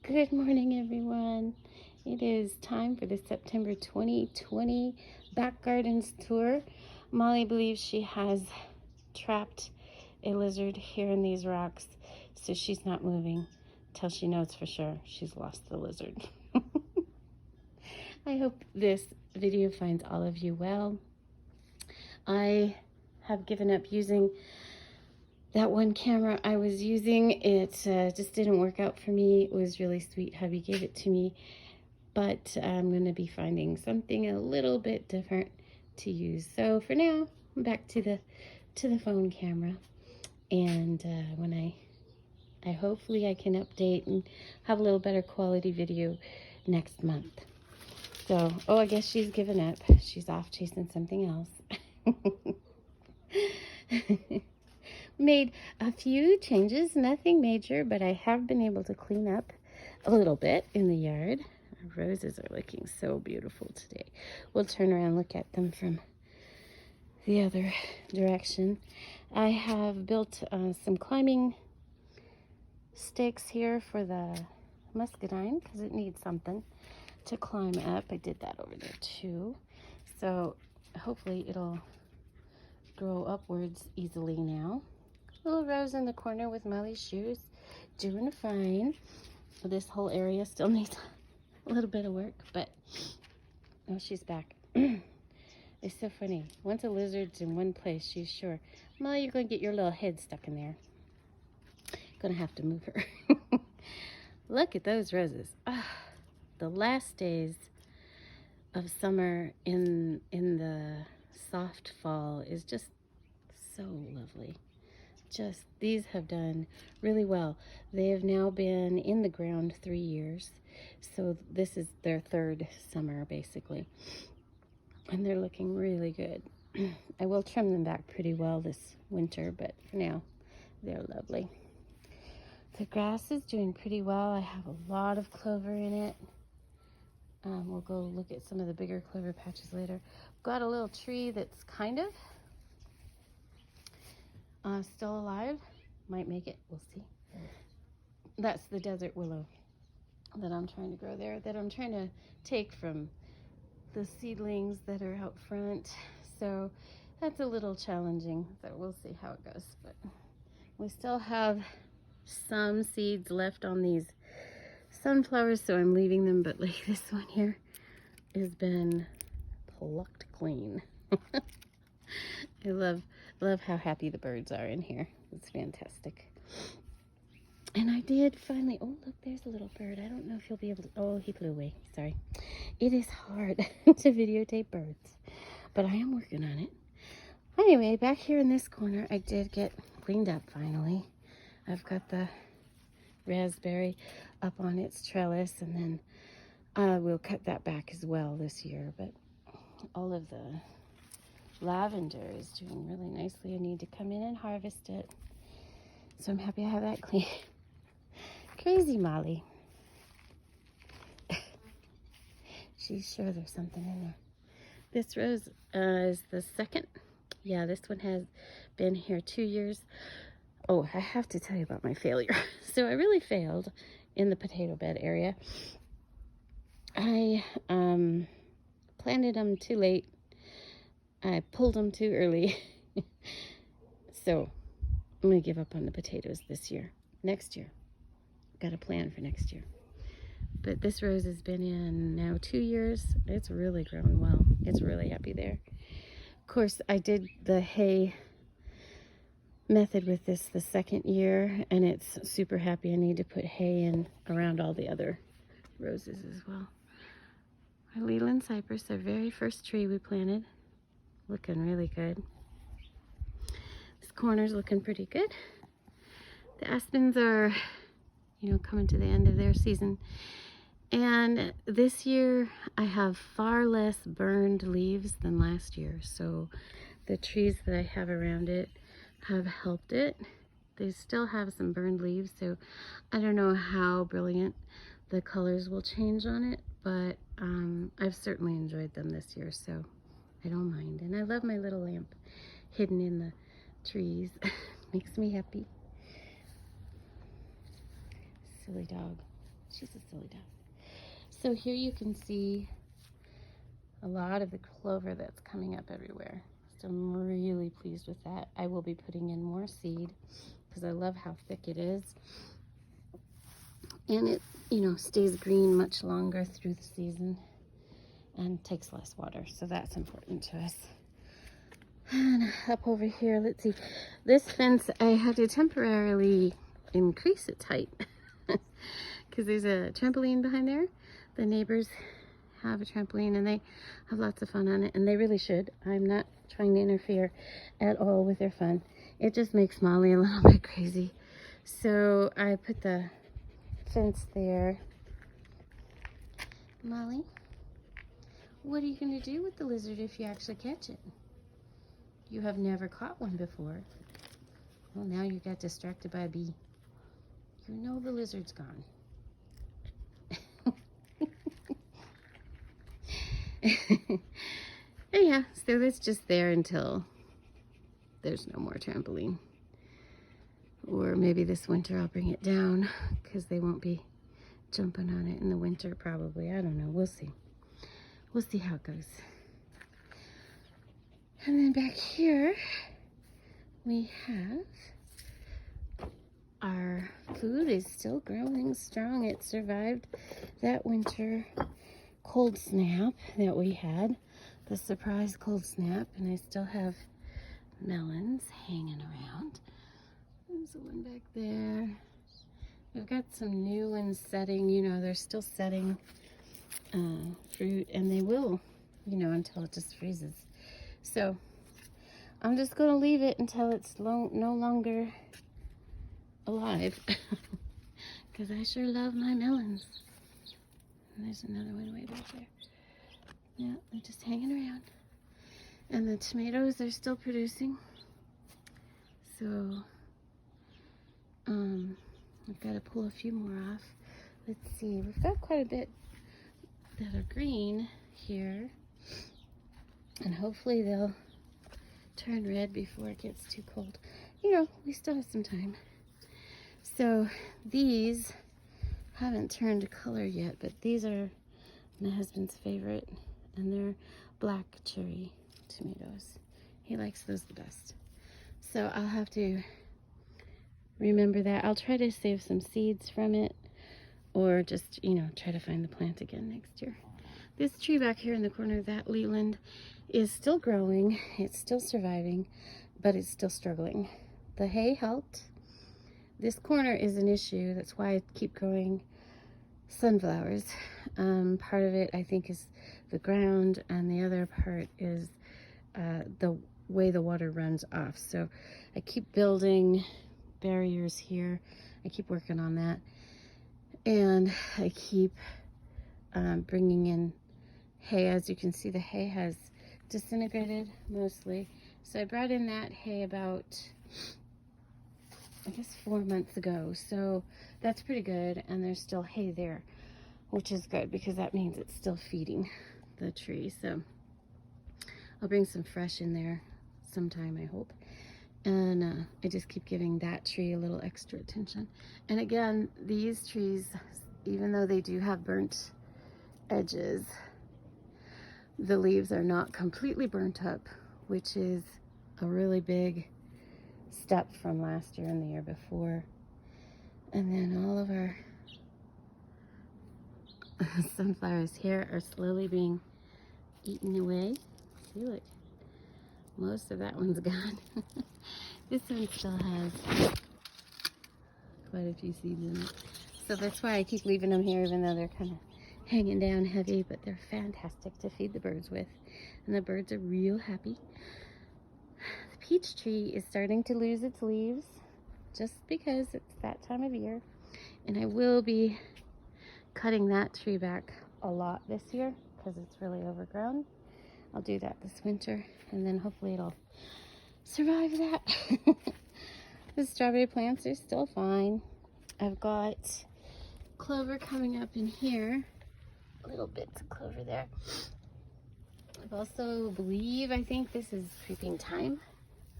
Good morning, everyone. It is time for the September 2020 Back Gardens tour. Molly believes she has trapped a lizard here in these rocks, so she's not moving till she knows for sure she's lost the lizard. I hope this video finds all of you well. I have given up using that one camera I was using. It just didn't work out for me. It was really sweet. Hubby gave it to me, but I'm going to be finding something a little bit different to use. So for now, I'm back to the phone camera, and when I hopefully I can update and have a little better quality video next month. So, oh, I guess she's given up. She's off chasing something else. Made a few changes, nothing major, but I have been able to clean up a little bit in the yard. Our roses are looking so beautiful today. We'll turn around and look at them from the other direction. I have built some climbing stakes here for the muscadine because it needs something to climb up. I did that over there too. So hopefully it'll grow upwards easily now. Little Rose in the corner with Molly's shoes, doing fine. This whole area still needs a little bit of work, but oh, she's back. It's so funny. Once a lizard's in one place, she's sure, Molly, you're going to get your little head stuck in there. Gonna have to move her. Look at those roses. The last days of summer in the soft fall is just so lovely. These have done really well. They have now been in the ground 3 years, so this is their third summer basically, and they're looking really good. I will trim them back pretty well this winter, but for now they're lovely. The grass is doing pretty well. I have a lot of clover in it. We'll go look at some of the bigger clover patches later. Got a little tree that's kind of still alive. Might make it, we'll see. That's the desert willow that I'm trying to grow there, that I'm trying to take from the seedlings that are out front. So that's a little challenging, so we'll see how it goes. But we still have some seeds left on these sunflowers, so I'm leaving them, but like this one here has been plucked clean. I love how happy the birds are in here. It's fantastic. And I did finally, oh look, there's a little bird. I don't know if he'll be able to, oh, he flew away, sorry. It is hard to videotape birds, but I am working on it. Anyway, back here in this corner, I did get cleaned up finally. I've got the raspberry up on its trellis, and then we'll cut that back as well this year, but all of the lavender is doing really nicely. I need to come in and harvest it, so I'm happy I have that clean. Crazy Molly. She's sure there's something in there. This rose is the second. Yeah, this one has been here 2 years. Oh, I have to tell you about my failure. So I really failed in the potato bed area. I planted them too late. I pulled them too early. So I'm going to give up on the potatoes this year. Next year. Got a plan for next year. But this rose has been in now 2 years. It's really grown well. It's really happy there. Of course, I did the hay method with this the second year, and it's super happy. I need to put hay in around all the other roses as well. Our Leland cypress, our very first tree we planted, looking really good. This corner's looking pretty good. The aspens are, coming to the end of their season. And this year I have far less burned leaves than last year. So the trees that I have around it have helped it. They still have some burned leaves, so I don't know how brilliant the colors will change on it, but I've certainly enjoyed them this year, so I don't mind. And I love my little lamp hidden in the trees. Makes me happy. Silly dog. She's a silly dog. So here you can see a lot of the clover that's coming up everywhere. So I'm really pleased with that. I will be putting in more seed because I love how thick it is. And it, you know, stays green much longer through the season and takes less water. So that's important to us. And up over here, let's see. This fence, I had to temporarily increase its height because there's a trampoline behind there. The neighbors have a trampoline and they have lots of fun on it, and they really should. I'm not trying to interfere at all with their fun. It just makes Molly a little bit crazy. So I put the fence there. Molly, what are you going to do with the lizard if you actually catch it? You have never caught one before. Well, now you got distracted by a bee. You know the lizard's gone. Yeah, so it's just there until there's no more trampoline. Or maybe this winter I'll bring it down because they won't be jumping on it in the winter probably. I don't know. We'll see. We'll see how it goes. And then back here we have our food is still growing strong. It survived that winter cold snap that we had, the surprise cold snap, and I still have melons hanging around. There's one back there. We've got some new ones setting, you know, they're still setting fruit, and they will, you know, until it just freezes. So I'm just going to leave it until it's no longer alive because I sure love my melons. And there's another one way back there. Yeah, they're just hanging around. And the tomatoes are still producing. So I've got to pull a few more off. Let's see, we've got quite a bit that are green here. And hopefully they'll turn red before it gets too cold. You know, we still have some time. So these haven't turned color yet, but these are my husband's favorite, and they're black cherry tomatoes. He likes those the best. So I'll have to remember that. I'll try to save some seeds from it, or just, you know, try to find the plant again next year. This tree back here in the corner, that Leland, is still growing. It's still surviving, but it's still struggling. The hay helped. This corner is an issue. That's why I keep growing sunflowers. Part of it, I think, is the ground, and the other part is the way the water runs off. So I keep building barriers here. I keep working on that. And I keep bringing in hay. As you can see, the hay has disintegrated mostly. So I brought in that hay about, I guess, 4 months ago. So that's pretty good. And there's still hay there, which is good because that means it's still feeding the tree. So I'll bring some fresh in there sometime, I hope. And I just keep giving that tree a little extra attention. And again, these trees, even though they do have burnt edges, the leaves are not completely burnt up, which is a really big step from last year and the year before. And then all of our sunflowers here are slowly being eaten away. See, look, most of that one's gone. This one still has quite a few seeds in it. So that's why I keep leaving them here, even though they're kind of hanging down heavy, but they're fantastic to feed the birds with. And the birds are real happy. The peach tree is starting to lose its leaves just because it's that time of year. And I will be cutting that tree back a lot this year because it's really overgrown. I'll do that this winter, and then hopefully it'll survive that. The strawberry plants are still fine. I've got clover coming up in here. Little bits of clover there. I've also I think this is creeping thyme.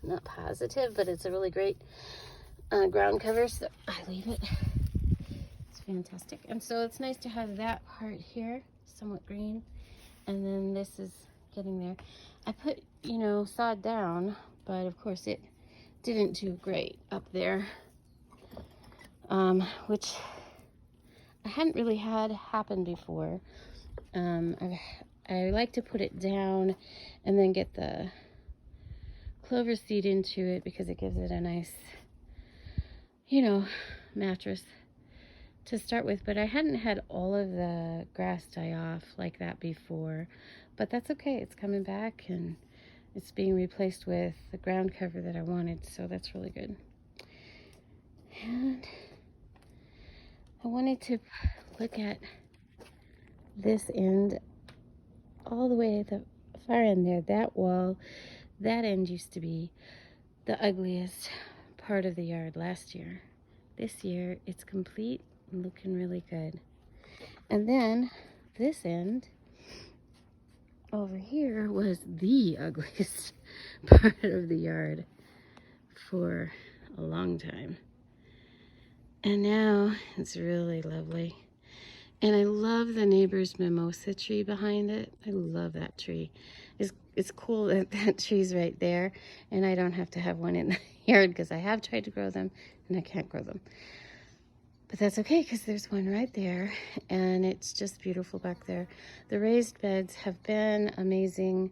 I'm not positive, but it's a really great ground cover, so I leave it. It's fantastic. And so it's nice to have that part here, somewhat green. And then this is getting there. I put, you know, sod down, but of course it didn't do great up there, which I hadn't really had happen before. I like to put it down and then get the clover seed into it because it gives it a nice, you know, mattress to start with. But I hadn't had all of the grass die off like that before, but that's okay. It's coming back and it's being replaced with the ground cover that I wanted, so that's really good. And I wanted to look at this end all the way at the far end there. That wall, that end used to be the ugliest part of the yard last year. This year it's complete and looking really good. And then this end over here was the ugliest part of the yard for a long time. And now it's really lovely. And I love the neighbor's mimosa tree behind it. I love that tree. It's cool that that tree's right there and I don't have to have one in the yard because I have tried to grow them and I can't grow them. But that's okay because there's one right there and it's just beautiful back there. The raised beds have been amazing.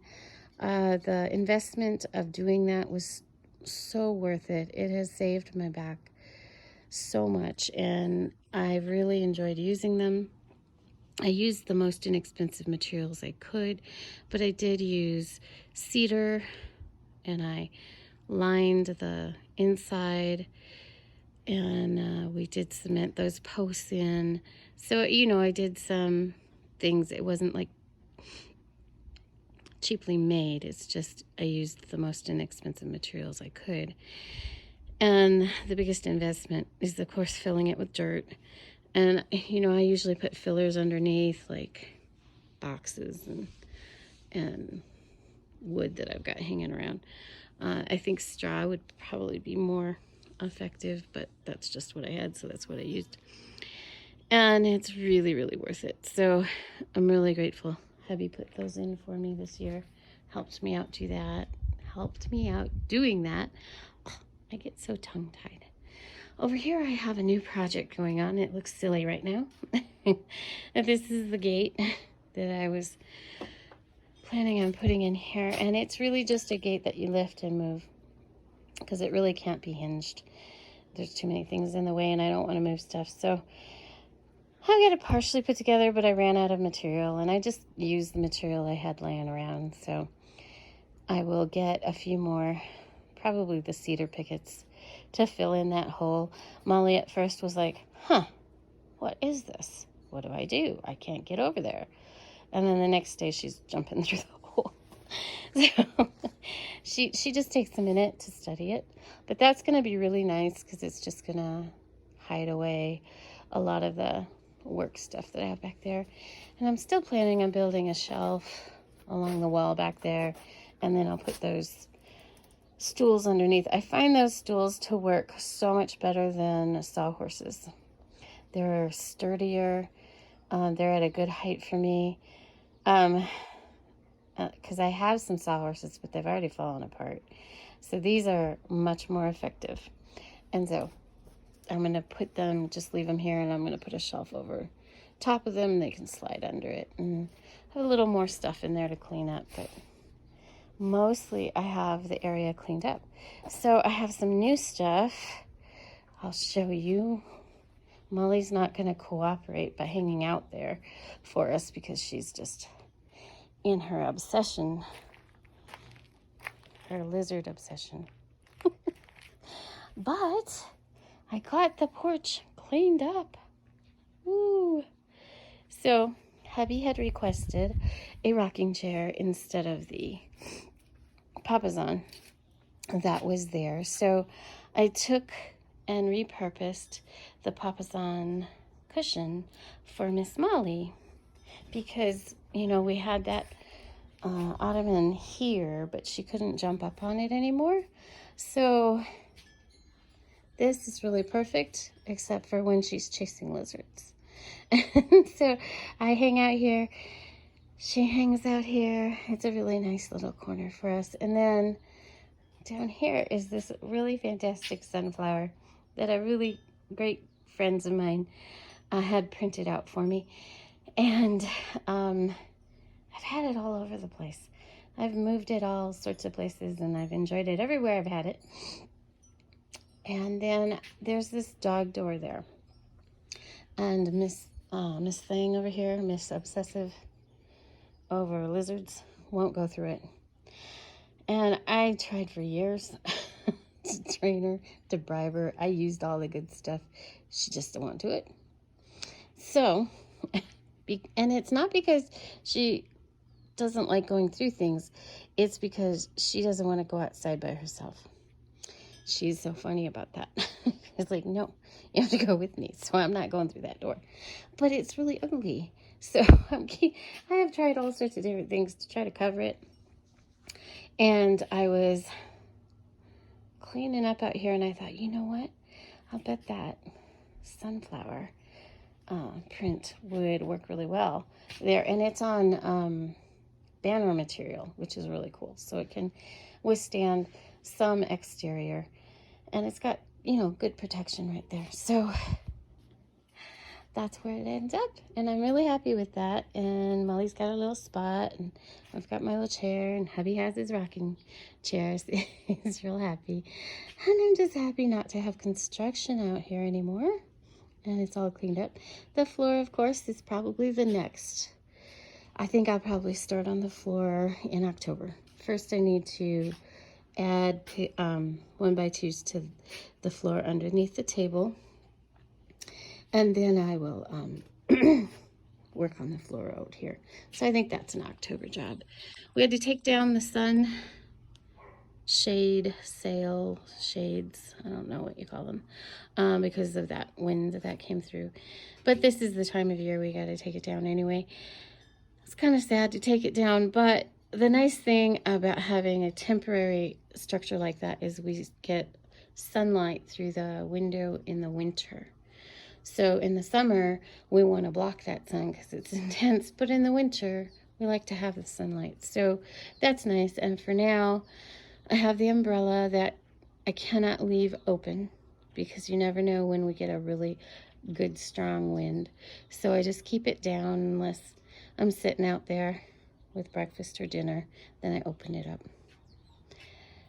The investment of doing that was so worth it. It has saved my back so much and I really enjoyed using them. I used the most inexpensive materials I could, but I did use cedar and I lined the inside and we did cement those posts in. So, you know, I did some things. It wasn't like cheaply made. It's just I used the most inexpensive materials I could. And the biggest investment is, of course, filling it with dirt. And, you know, I usually put fillers underneath, like boxes and wood that I've got hanging around. I think straw would probably be more effective, but that's just what I had, so that's what I used. And it's really, really worth it. So I'm really grateful. Hubby put those in for me this year. Helped me out do that. Helped me out doing that. Oh, I get so tongue-tied. Over here I have a new project going on. It looks silly right now. And this is the gate that I was planning on putting in here. And it's really just a gate that you lift and move because it really can't be hinged. There's too many things in the way and I don't want to move stuff. So I got it partially put together, but I ran out of material and I just used the material I had laying around. So I will get a few more, probably the cedar pickets, to fill in that hole. Molly at first was like, huh, what is this? What do? I can't get over there. And then the next day she's jumping through the hole. So she just takes a minute to study it. But that's going to be really nice because it's just going to hide away a lot of the work stuff that I have back there. And I'm still planning on building a shelf along the wall back there. And then I'll put those stools underneath. I find those stools to work so much better than sawhorses. They're sturdier. They're at a good height for me. Because I have some sawhorses, but they've already fallen apart. So these are much more effective. And so I'm going to put them, just leave them here, and I'm going to put a shelf over top of them. They can slide under it and have a little more stuff in there to clean up. But mostly I have the area cleaned up. So I have some new stuff. I'll show you. Molly's not going to cooperate by hanging out there for us because she's just in her obsession, her lizard obsession. But I got the porch cleaned up. Ooh. So hubby had requested a rocking chair instead of the Papasan that was there. So I took and repurposed the Papasan cushion for Miss Molly because, you know, we had that ottoman here, but she couldn't jump up on it anymore. So This is really perfect, except for when she's chasing lizards. And so I hang out here. She hangs out here. It's a really nice little corner for us. And then down here is this really fantastic sunflower that a really great friends of mine had printed out for me. And I've had it all over the place. I've moved it all sorts of places, and I've enjoyed it everywhere I've had it. And then there's this dog door there. And Miss Thing over here, Miss Obsessive over lizards, won't go through it. And I tried for years to train her, to bribe her. I used all the good stuff. She just don't want to do it. So, and it's not because she doesn't like going through things. It's because she doesn't want to go outside by herself. She's so funny about that. It's like, no, you have to go with me. So I'm not going through that door. But it's really ugly. So I have tried all sorts of different things to try to cover it. And I was cleaning up out here, and I thought, you know what? I'll bet that sunflower print would work really well there. And it's on banner material, which is really cool. So it can withstand some exterior. And it's got, you know, good protection right there. So that's where it ends up. And I'm really happy with that. And Molly's got a little spot, and I've got my little chair, and hubby has his rocking chairs. He's real happy. And I'm just happy not to have construction out here anymore. And it's all cleaned up. The floor, of course, is probably the next. I think I'll probably start on the floor in October. First, I need to add 1x2s to the floor underneath the table. And then I will work on the floor out here. So I think that's an October job. We had to take down the sun shades, I don't know what you call them, because of that wind that came through. But this is the time of year we got to take it down anyway. It's kind of sad to take it down, but the nice thing about having a temporary structure like that is we get sunlight through the window in the winter. So in the summer, we want to block that sun because it's intense, but in the winter, we like to have the sunlight. So that's nice. And for now, I have the umbrella that I cannot leave open because you never know when we get a really good, strong wind. So I just keep it down unless I'm sitting out there with breakfast or dinner, then I open it up.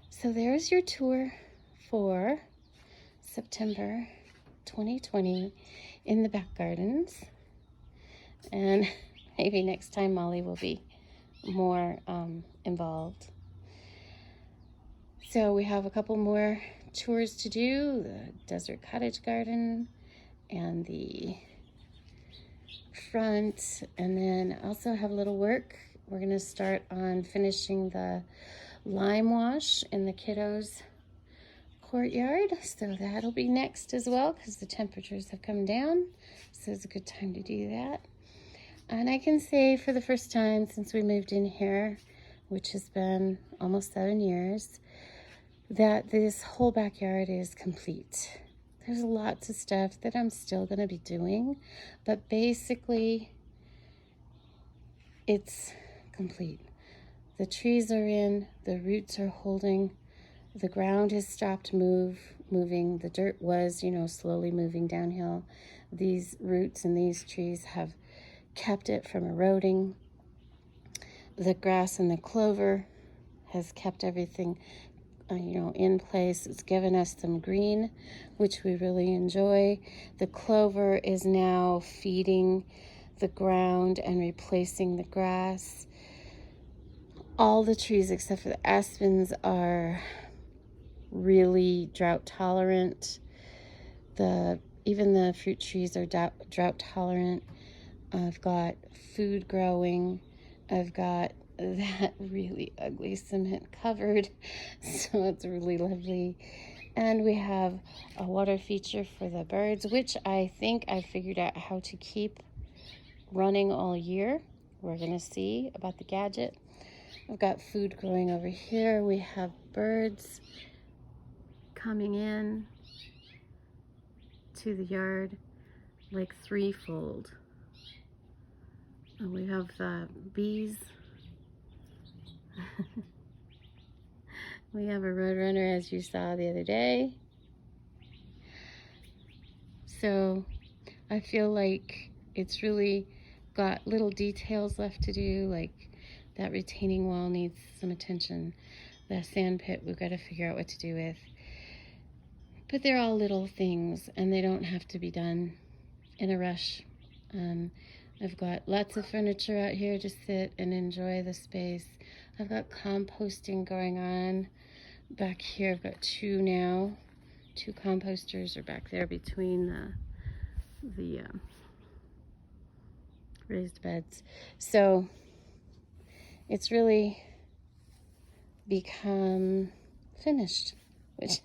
So there's your tour for September 2020 in the back gardens. And maybe next time Molly will be more involved. So we have a couple more tours to do, the Desert Cottage Garden and the front, and then also have a little work. We're going to start on finishing the lime wash in the kiddos' courtyard, so that'll be next as well because the temperatures have come down, so it's a good time to do that. And I can say for the first time since we moved in here, which has been almost 7 years, that this whole backyard is complete. There's lots of stuff that I'm still going to be doing, but basically it's complete. The trees are in, the roots are holding, the ground has stopped moving. The dirt was, you know, slowly moving downhill. These roots and these trees have kept it from eroding. The grass and the clover has kept everything in place. It's given us some green, which we really enjoy. The clover is now feeding the ground and replacing the grass. All the trees except for the aspens are really drought tolerant. Even the fruit trees are drought tolerant. I've got food growing. I've got that really ugly cement covered, so it's really lovely. And we have a water feature for the birds, which I think I figured out how to keep running all year. We're gonna see about the gadget. I've got food growing over here. We have birds coming in to the yard like threefold. And we have the bees. We have a roadrunner, as you saw the other day. So I feel like it's really got little details left to do, like that retaining wall needs some attention. The sand pit we've got to figure out what to do with. But they're all little things, and they don't have to be done in a rush. I've got lots of furniture out here to sit and enjoy the space. I've got composting going on back here. I've got two now. Two composters are back there between the raised beds. So it's really become finished, which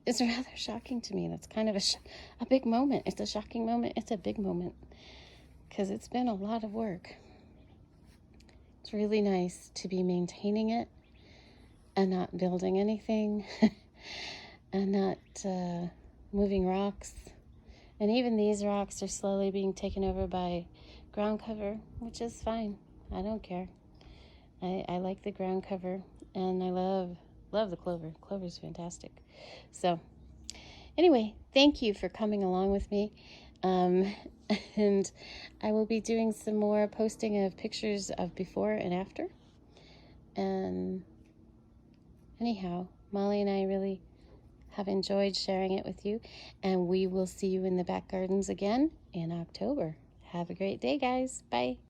is rather shocking to me. That's kind of a big moment. It's a shocking moment. It's a big moment because it's been a lot of work. It's really nice to be maintaining it and not building anything and not moving rocks. And even these rocks are slowly being taken over by ground cover, which is fine. I don't care. I like the ground cover, and I love the clover. Clover's fantastic. So anyway, thank you for coming along with me. And I will be doing some more posting of pictures of before and after. And anyhow, Molly and I really have enjoyed sharing it with you, and we will see you in the back gardens again in October. Have a great day, guys. Bye.